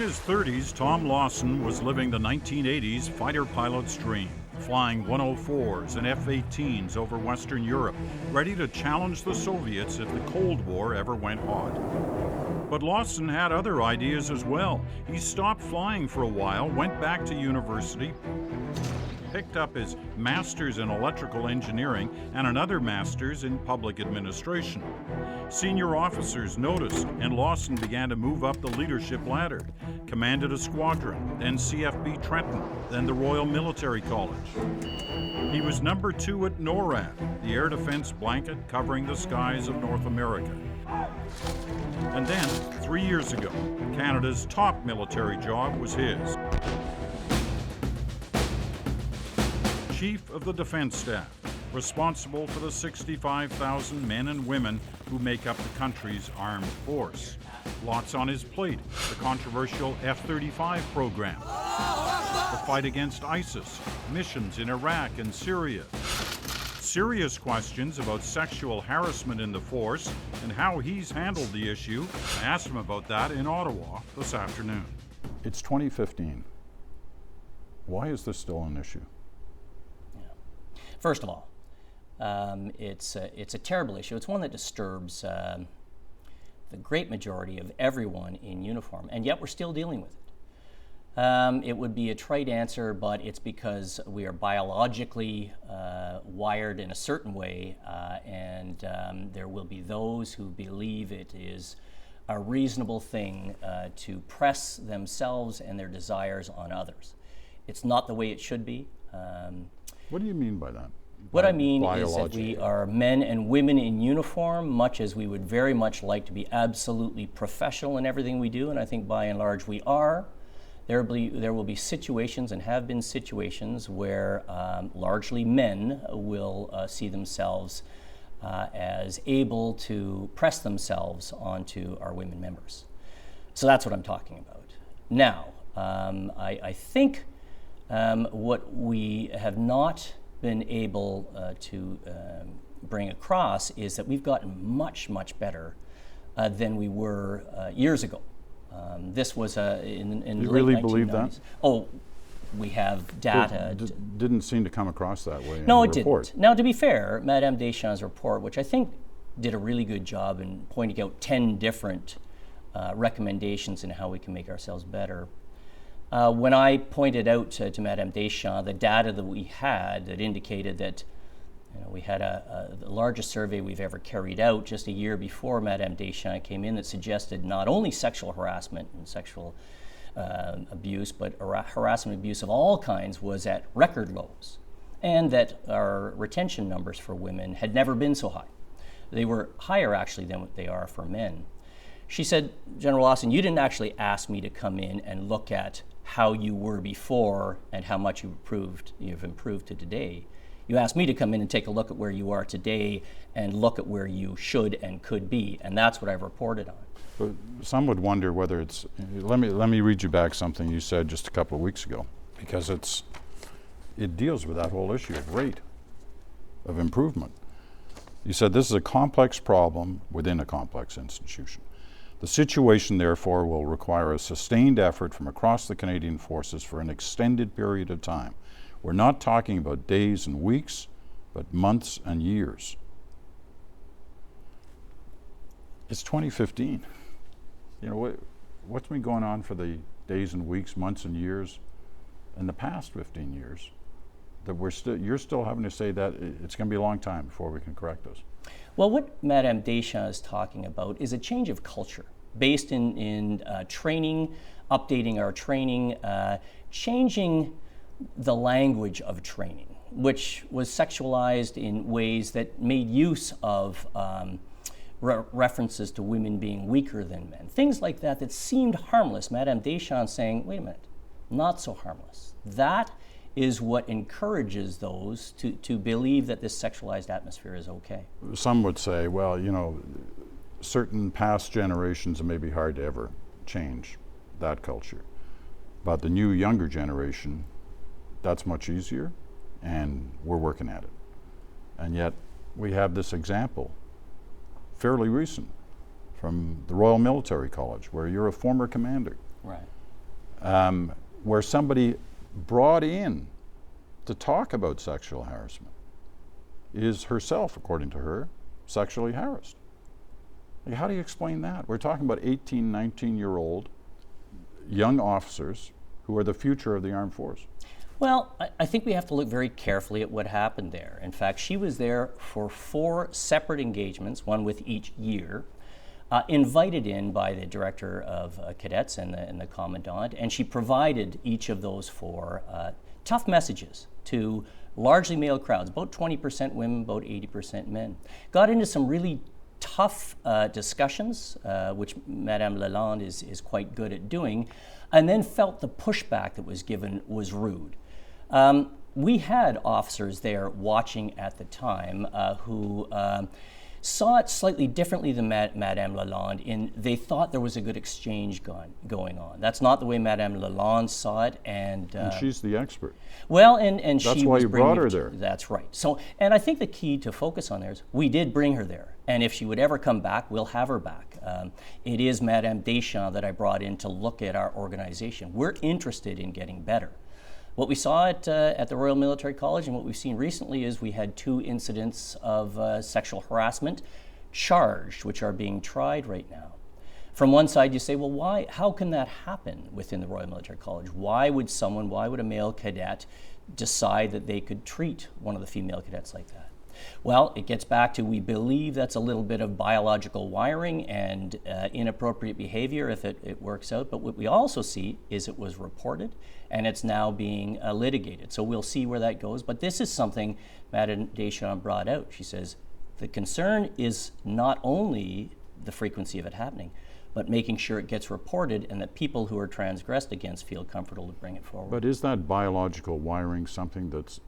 his 30s, Tom Lawson was living the 1980s fighter pilot's dream, flying 104s and F-18s over Western Europe, ready to challenge the Soviets if the Cold War ever went hot. But Lawson had other ideas as well. He stopped flying for a while, went back to university, picked up his master's in electrical engineering and another master's in public administration. Senior officers noticed, and Lawson began to move up the leadership ladder. Commanded a squadron, then CFB Trenton, then the Royal Military College. He was number 2 at NORAD, the air defense blanket covering the skies of North America. And then, 3 years ago, Canada's top military job was his. Chief of the Defense Staff, responsible for the 65,000 men and women who make up the country's armed force. Lots on his plate: the controversial F-35 program, the fight against ISIS, missions in Iraq and Syria, serious questions about sexual harassment in the force and how he's handled the issue. I asked him about that in Ottawa this afternoon. It's 2015. Why is this still an issue? First of all, it's a terrible issue. It's one that disturbs the great majority of everyone in uniform, and yet we're still dealing with it. It would be a trite answer, but it's because we are biologically wired in a certain way, and there will be those who believe it is a reasonable thing to press themselves and their desires on others. It's not the way it should be. What do you mean by that? What I mean is that we are men and women in uniform, much as we would very much like to be absolutely professional in everything we do, and I think by and large we are. There will be situations, and have been situations, where largely men will see themselves as able to press themselves onto our women members. So that's what I'm talking about. Now, I think what we have not been able to bring across is that we've gotten much, much better than we were years ago. This was in the late 1990s. You really believe that? Oh, we have data. Didn't seem to come across that way in no, the it report. didn't. Now, to be fair, Madame Deschamps' report, which I think did a really good job in pointing out 10 different recommendations in how we can make ourselves better. When I pointed out to Madame Deschamps the data that we had that indicated that we had the largest survey we've ever carried out just a year before Madame Deschamps came in that suggested not only sexual harassment and sexual abuse, but harassment abuse of all kinds was at record lows, and that our retention numbers for women had never been so high. They were higher actually than what they are for men. She said, General Lawson, you didn't actually ask me to come in and look at how you were before and how much you've improved to today. You asked me to come in and take a look at where you are today and look at where you should and could be, and that's what I've reported on. But some would wonder whether it's, let me read you back something you said just a couple of weeks ago, because it deals with that whole issue of rate of improvement. You said this is a complex problem within a complex institution. The situation, therefore, will require a sustained effort from across the Canadian forces for an extended period of time. We're not talking about days and weeks, but months and years. It's 2015. What's been going on for the days and weeks, months and years in the past 15 years that you're still having to say that it's going to be a long time before we can correct this? Well, what Madame Deschamps is talking about is a change of culture based in training, updating our training, changing the language of training, which was sexualized in ways that made use of references to women being weaker than men. Things like that seemed harmless. Madame Deschamps saying, wait a minute, not so harmless. That is what encourages those to believe that this sexualized atmosphere is okay. Some would say, well, certain past generations, it may be hard to ever change that culture. But the new, younger generation, that's much easier, and we're working at it. And yet, we have this example, fairly recent, from the Royal Military College, where you're a former commander. Right. where somebody brought in to talk about sexual harassment is herself, according to her, sexually harassed. Like, how do you explain that? We're talking about 18, 19-year-old young officers who are the future of the armed force. Well, I think we have to look very carefully at what happened there. In fact, she was there for 4 separate engagements, one with each year, invited in by the director of cadets and the commandant, and she provided each of those 4 tough messages to largely male crowds, about 20% women, about 80% men. Got into some really tough discussions, which Madame LaLonde is quite good at doing, and then felt the pushback that was given was rude. We had officers there watching at the time who saw it slightly differently than Madame LaLonde in they thought there was a good exchange going on. That's not the way Madame LaLonde saw it, and she's the expert. Well, and that's she why was you brought her it to- there. That's right. So, and I think the key to focus on there is we did bring her there, and if she would ever come back, we'll have her back. It is Madame Deschamps that I brought in to look at our organization. We're interested in getting better. What we saw at the Royal Military College and what we've seen recently is we had 2 incidents of sexual harassment charged, which are being tried right now. From one side, you say, well, why? How can that happen within the Royal Military College? Why would a male cadet decide that they could treat one of the female cadets like that? Well, it gets back to we believe that's a little bit of biological wiring and inappropriate behavior if it works out. But what we also see is it was reported and it's now being litigated. So we'll see where that goes. But this is something Madame Deschamps brought out. She says the concern is not only the frequency of it happening, but making sure it gets reported and that people who are transgressed against feel comfortable to bring it forward. But is that biological wiring something that's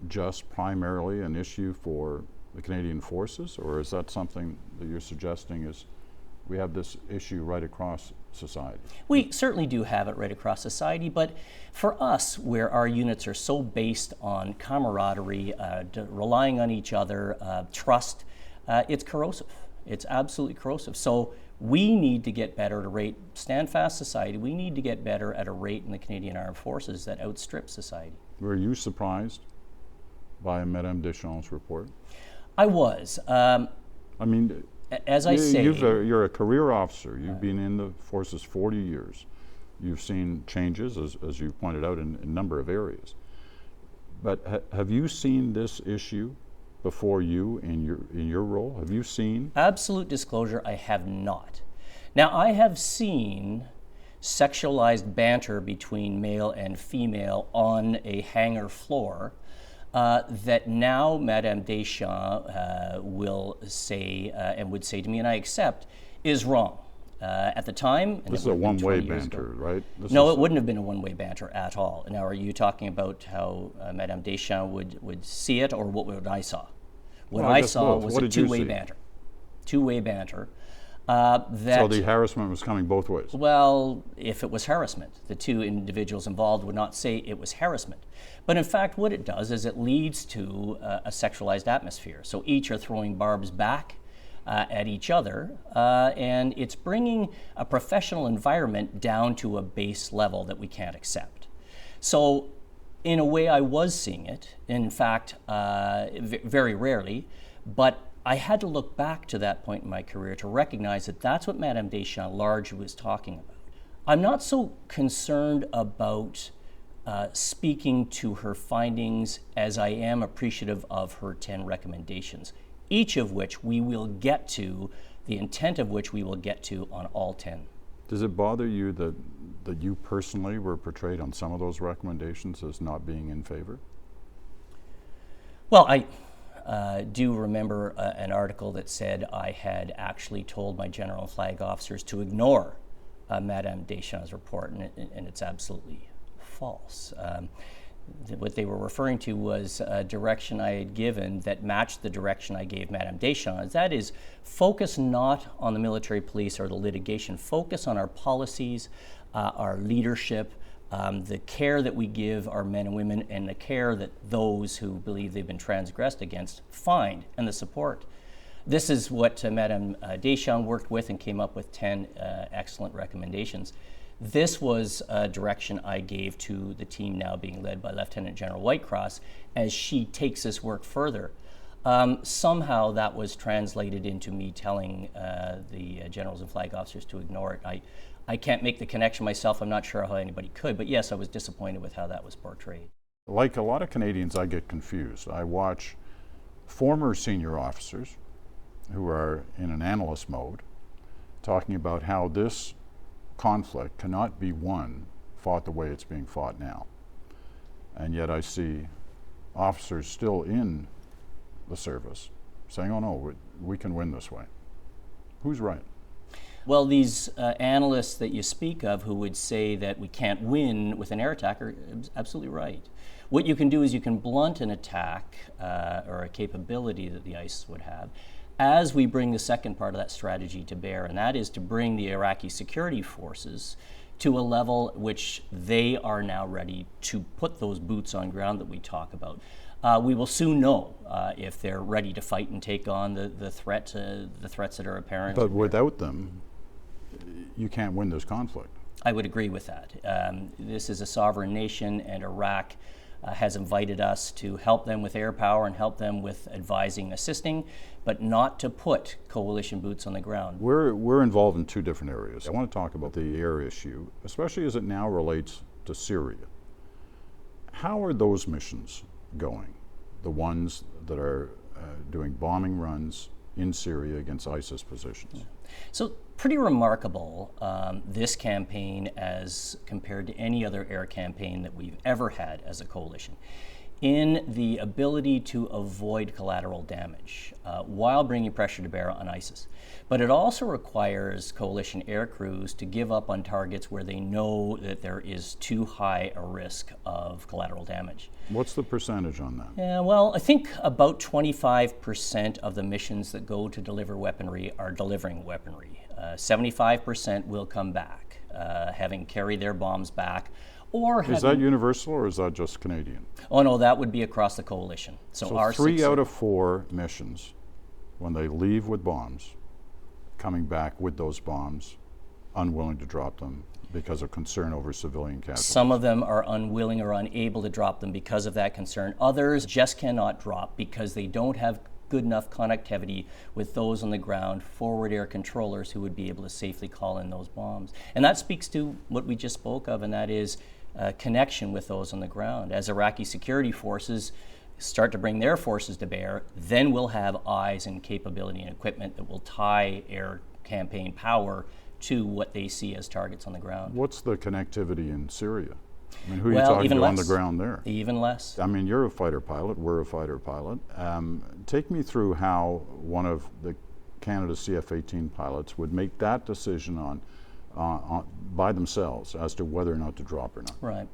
just primarily an issue for the Canadian Forces, or is that something that you're suggesting is we have this issue right across society? We certainly do have it right across society, but for us, where our units are so based on camaraderie, relying on each other, trust, it's corrosive. It's absolutely corrosive. So we need to get better at a rate, stand fast society, we need to get better at a rate in the Canadian Armed Forces that outstrips society. Were you surprised by Madame Deschamps' report? I was. I mean, as I say, you're a career officer. You've been in the forces 40 years. You've seen changes, as you pointed out, in a number of areas. But have you seen this issue before you in your role? Have you seen? Absolute disclosure, I have not. Now, I have seen sexualized banter between male and female on a hangar floor that now Madame Deschamps will say and would say to me, and I accept, is wrong. At the time, and this is a one-way banter, right? No, it wouldn't have been a one-way banter at all. Now, are you talking about how Madame Deschamps would see it, or what I saw? What I saw was a two-way banter. Two-way banter. So the harassment was coming both ways? Well, if it was harassment, the 2 individuals involved would not say it was harassment. But in fact, what it does is it leads to a sexualized atmosphere. So each are throwing barbs back at each other, and it's bringing a professional environment down to a base level that we can't accept. So in a way, I was seeing it, in fact, very rarely, but I had to look back to that point in my career to recognize that that's what Madame Deschamps largely was talking about. I'm not so concerned about speaking to her findings as I am appreciative of her 10 recommendations, each of which we will get to, the intent of which we will get to on all 10. Does it bother you that you personally were portrayed on some of those recommendations as not being in favor? Well, I do remember an article that said I had actually told my general and flag officers to ignore Madame Deschamps' report, and it's absolutely false. What they were referring to was a direction I had given that matched the direction I gave Madame Deschamps. That is, focus not on the military police or the litigation, focus on our policies, our leadership, the care that we give our men and women, and the care that those who believe they've been transgressed against find, and the support. This is what Madame Deschamps worked with and came up with 10 excellent recommendations. This was a direction I gave to the team now being led by Lieutenant General Whitecross as she takes this work further. Somehow that was translated into me telling the generals and flag officers to ignore it. I can't make the connection myself. I'm not sure how anybody could, but yes, I was disappointed with how that was portrayed. Like a lot of Canadians, I get confused. I watch former senior officers who are in an analyst mode talking about how this conflict cannot be fought the way it's being fought now. And yet I see officers still in the service saying, oh no, we can win this way. Who's right? Well, these analysts that you speak of who would say that we can't win with an air attack are absolutely right. What you can do is you can blunt an attack or a capability that the ISIS would have as we bring the second part of that strategy to bear, and that is to bring the Iraqi security forces to a level which they are now ready to put those boots on ground that we talk about. We will soon know if they're ready to fight and take on the threats that are apparent. But without them, you can't win this conflict. I would agree with that. This is a sovereign nation, and Iraq has invited us to help them with air power and help them with advising, assisting, but not to put coalition boots on the ground. We're involved in two different areas. I want to talk about the air issue, especially as it now relates to Syria. How are those missions going? The ones that are doing bombing runs in Syria against ISIS positions? Yeah. So pretty remarkable, this campaign as compared to any other air campaign that we've ever had as a coalition, in the ability to avoid collateral damage while bringing pressure to bear on ISIS. But it also requires coalition air crews to give up on targets where they know that there is too high a risk of collateral damage. What's the percentage on that? Yeah, well, I think about 25% of the missions that go to deliver weaponry are delivering weaponry. 75% will come back, having carried their bombs back. Is that universal or is that just Canadian? Oh no, that would be across the coalition. So our 3 out of 4 missions, when they leave with bombs, coming back with those bombs, unwilling to drop them because of concern over civilian casualties. Some of them are unwilling or unable to drop them because of that concern. Others just cannot drop because they don't have good enough connectivity with those on the ground, forward air controllers who would be able to safely call in those bombs. And that speaks to what we just spoke of, and that is connection with those on the ground. As Iraqi security forces start to bring their forces to bear, then we'll have eyes and capability and equipment that will tie air campaign power to what they see as targets on the ground. What's the connectivity in Syria? I mean, who are you talking to on the ground there? Even less. I mean, you're a fighter pilot, we're a fighter pilot. Take me through how one of the Canada's CF-18 pilots would make that decision by themselves as to whether or not to drop or not. Right.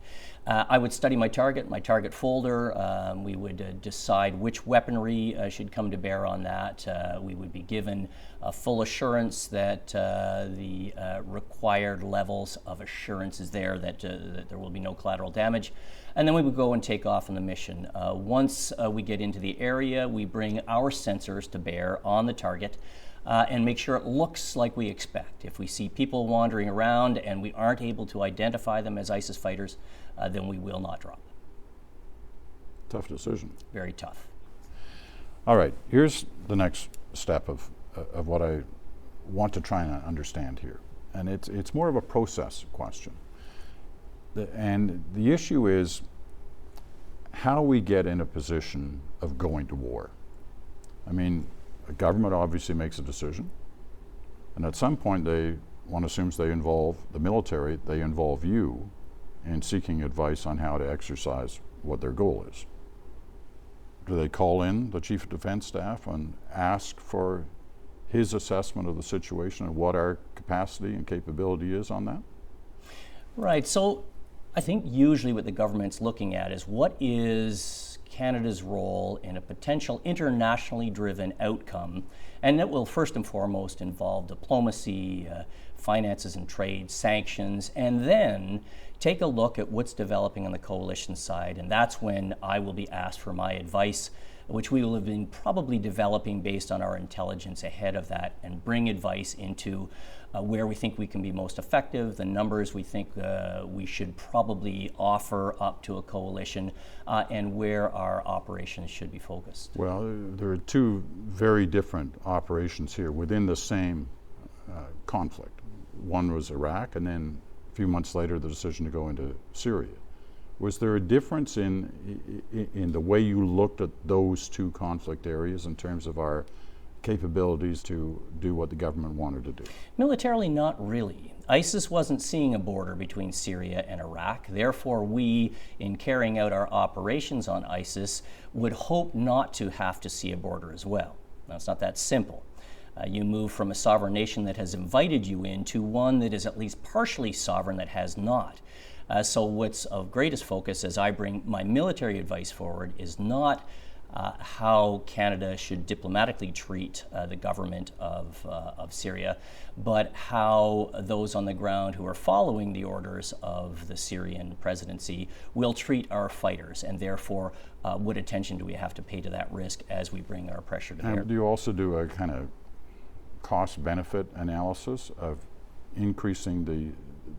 I would study my target folder. We would decide which weaponry should come to bear on that. We would be given full assurance that the required levels of assurance is there, that there will be no collateral damage. And then we would go and take off on the mission. Once we get into the area, we bring our sensors to bear on the target and make sure it looks like we expect. If we see people wandering around and we aren't able to identify them as ISIS fighters, then we will not drop. Tough decision. Very tough. All right, here's the next step of what I want to try and understand here. And it's more of a process question. And the issue is how we get in a position of going to war. I mean, the government obviously makes a decision, and at some point one assumes they involve the military, they involve you in seeking advice on how to exercise what their goal is. Do they call in the Chief of Defense Staff and ask for his assessment of the situation and what our capacity and capability is on that? Right, so I think usually what the government's looking at is what is Canada's role in a potential internationally driven outcome, and it will first and foremost involve diplomacy, finances and trade, sanctions, and then take a look at what's developing on the coalition side, and that's when I will be asked for my advice which we will have been probably developing based on our intelligence ahead of that, and bring advice into where we think we can be most effective, the numbers we think we should probably offer up to a coalition, and where our operations should be focused. Well, there are two very different operations here within the same conflict. One was Iraq, and then a few months later the decision to go into Syria. Was there a difference in the way you looked at those two conflict areas in terms of our capabilities to do what the government wanted to do? Militarily, not really. ISIS wasn't seeing a border between Syria and Iraq. Therefore, we, in carrying out our operations on ISIS, would hope not to have to see a border as well. Now, it's not that simple. You move from a sovereign nation that has invited you in to one that is at least partially sovereign that has not. So what's of greatest focus as I bring my military advice forward is not how Canada should diplomatically treat the government of Syria, but how those on the ground who are following the orders of the Syrian presidency will treat our fighters, and therefore what attention do we have to pay to that risk as we bring our pressure to bear. And do you also do a kind of cost-benefit analysis of increasing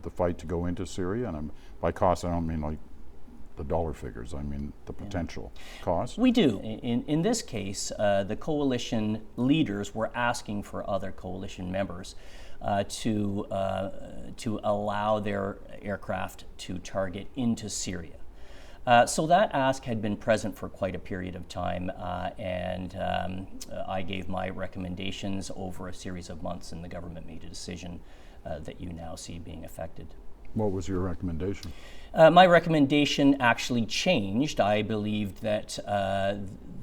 the fight to go into Syria? And by cost, I don't mean like the dollar figures, I mean the potential cost. We do. In this case, the coalition leaders were asking for other coalition members to allow their aircraft to target into Syria. So that ask had been present for quite a period of time, and I gave my recommendations over a series of months, and the government made a decision that you now see being affected. What was your recommendation? My recommendation actually changed. I believed that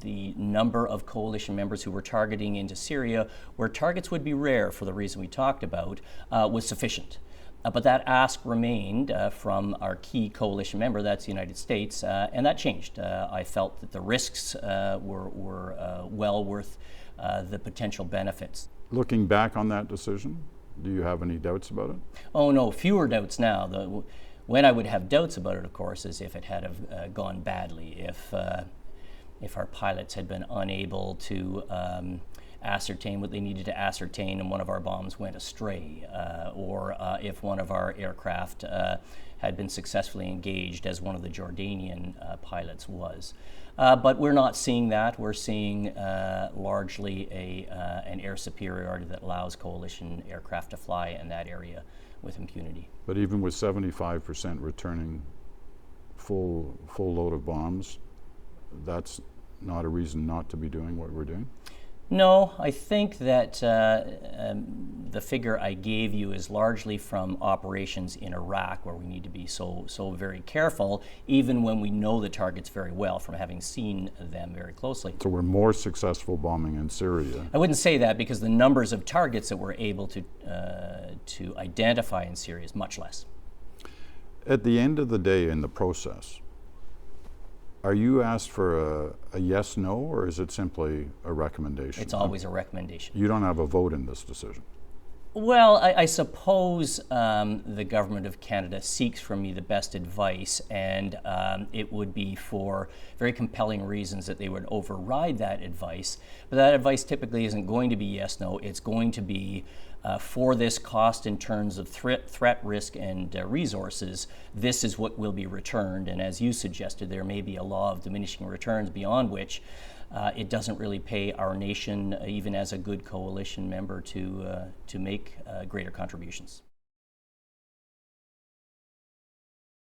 the number of coalition members who were targeting into Syria, where targets would be rare for the reason we talked about, was sufficient. But that ask remained from our key coalition member, that's the United States, and that changed. I felt that the risks were well worth the potential benefits. Looking back on that decision, do you have any doubts about it? Oh no, fewer doubts now. When I would have doubts about it, of course, is if it had have gone badly, if our pilots had been unable to ascertain what they needed to ascertain and one of our bombs went astray, or if one of our aircraft had been successfully engaged, as one of the Jordanian pilots was. But we're not seeing that. We're seeing largely an air superiority that allows coalition aircraft to fly in that area with impunity. But even with 75% returning full load of bombs, that's not a reason not to be doing what we're doing? No, I think that the figure I gave you is largely from operations in Iraq, where we need to be so very careful, even when we know the targets very well from having seen them very closely. So we're more successful bombing in Syria? I wouldn't say that, because the numbers of targets that we're able to identify in Syria is much less. At the end of the day in the process, are you asked for a yes, no, or is it simply a recommendation? It's always a recommendation. You don't have a vote in this decision? Well, I suppose the Government of Canada seeks from me the best advice, and it would be for very compelling reasons that they would override that advice. But that advice typically isn't going to be yes, no. It's going to be for this cost in terms of threat, risk, and resources, this is what will be returned. And as you suggested, there may be a law of diminishing returns beyond which it doesn't really pay our nation, even as a good coalition member, to make greater contributions.